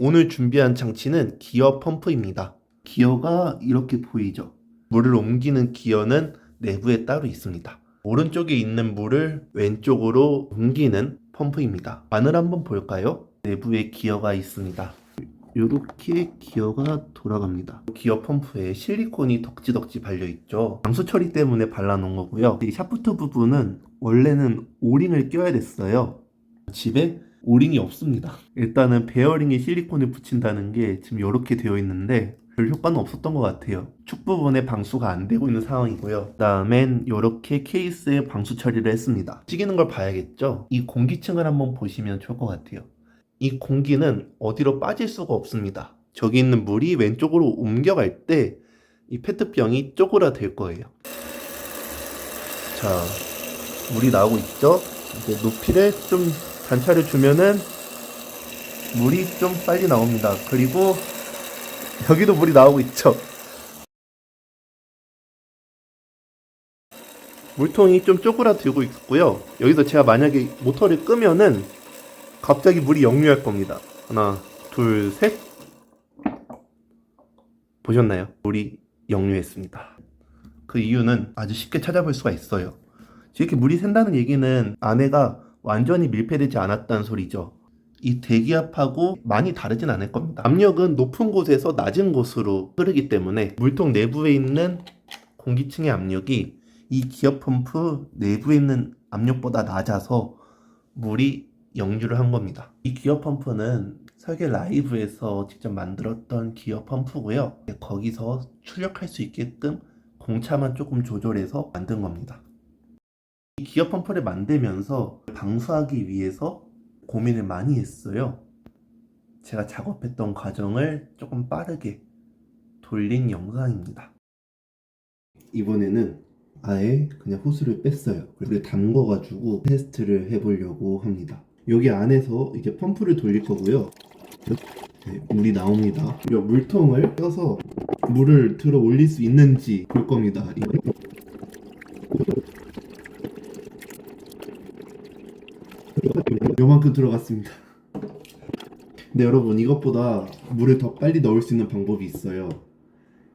오늘 준비한 장치는 기어 펌프입니다. 기어가 이렇게 보이죠? 물을 옮기는 기어는 내부에 따로 있습니다. 오른쪽에 있는 물을 왼쪽으로 옮기는 펌프입니다. 안을 한번 볼까요? 내부에 기어가 있습니다. 이렇게 기어가 돌아갑니다. 기어 펌프에 실리콘이 덕지덕지 발려있죠. 방수 처리 때문에 발라놓은 거고요. 이 샤프트 부분은 원래는 오링을 껴야 됐어요. 집에 오링이 없습니다. 일단은 베어링에 실리콘을 붙인다는 게 지금 이렇게 되어 있는데 별 효과는 없었던 것 같아요. 축 부분에 방수가 안 되고 있는 상황이고요. 그다음엔 이렇게 케이스에 방수 처리를 했습니다. 찌기는 걸 봐야겠죠. 이 공기층을 한번 보시면 좋을 것 같아요. 이 공기는 어디로 빠질 수가 없습니다. 저기 있는 물이 왼쪽으로 옮겨갈 때 이 페트병이 쪼그라들 거예요. 자, 물이 나오고 있죠? 이제 높이를 좀 단차를 주면은 물이 좀 빨리 나옵니다. 그리고 여기도 물이 나오고 있죠? 물통이 좀 쪼그라들고 있고요. 여기서 제가 만약에 모터를 끄면은 갑자기 물이 역류할 겁니다. 하나, 둘, 셋. 보셨나요? 물이 역류했습니다. 그 이유는 아주 쉽게 찾아볼 수가 있어요. 이렇게 물이 샌다는 얘기는 안에가 완전히 밀폐되지 않았다는 소리죠. 이 대기압하고 많이 다르진 않을 겁니다. 압력은 높은 곳에서 낮은 곳으로 흐르기 때문에 물통 내부에 있는 공기층의 압력이 이 기어 펌프 내부에 있는 압력보다 낮아서 물이 역류를 한 겁니다. 이 기어 펌프는 설계 라이브에서 직접 만들었던 기어 펌프고요. 거기서 출력할 수 있게끔 공차만 조금 조절해서 만든 겁니다. 이 기어 펌프를 만들면서 방수하기 위해서 고민을 많이 했어요. 제가 작업했던 과정을 조금 빠르게 돌린 영상입니다. 이번에는 아예 그냥 호스를 뺐어요. 그리고 담궈가지고 테스트를 해보려고 합니다. 여기 안에서 이제 펌프를 돌릴 거고요. 네, 물이 나옵니다. 이 물통을 껴서 물을 들어 올릴 수 있는지 볼 겁니다. 요만큼 들어갔습니다. 근데 여러분, 이것보다 물을 더 빨리 넣을 수 있는 방법이 있어요.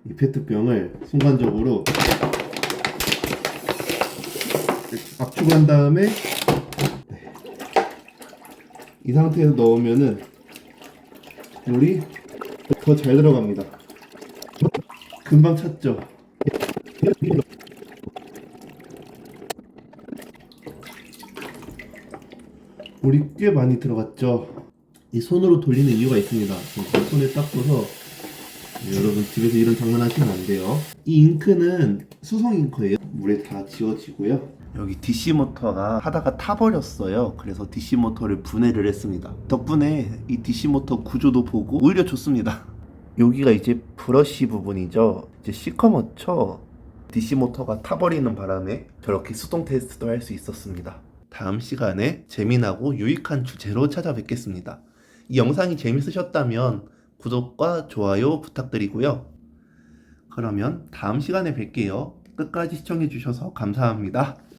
이 페트병을 순간적으로 압축한 다음에 이 상태에서 넣으면은 물이 더 잘 들어갑니다. 금방 찼죠? 물이 꽤 많이 들어갔죠? 이 손으로 돌리는 이유가 있습니다. 손에 닦고서 여러분, 집에서 이런 장난 하시면 안 돼요. 이 잉크는 수성 잉크예요. 물에 다 지워지고요. 여기 DC 모터가 하다가 타버렸어요. 그래서 DC 모터를 분해를 했습니다. 덕분에 이 DC 모터 구조도 보고 오히려 좋습니다. 여기가 이제 브러쉬 부분이죠. 이제 시커멓죠. DC 모터가 타버리는 바람에 저렇게 수동 테스트도 할 수 있었습니다. 다음 시간에 재미나고 유익한 주제로 찾아뵙겠습니다. 이 영상이 재밌으셨다면 구독과 좋아요 부탁드리고요. 그러면 다음 시간에 뵐게요. 끝까지 시청해주셔서 감사합니다.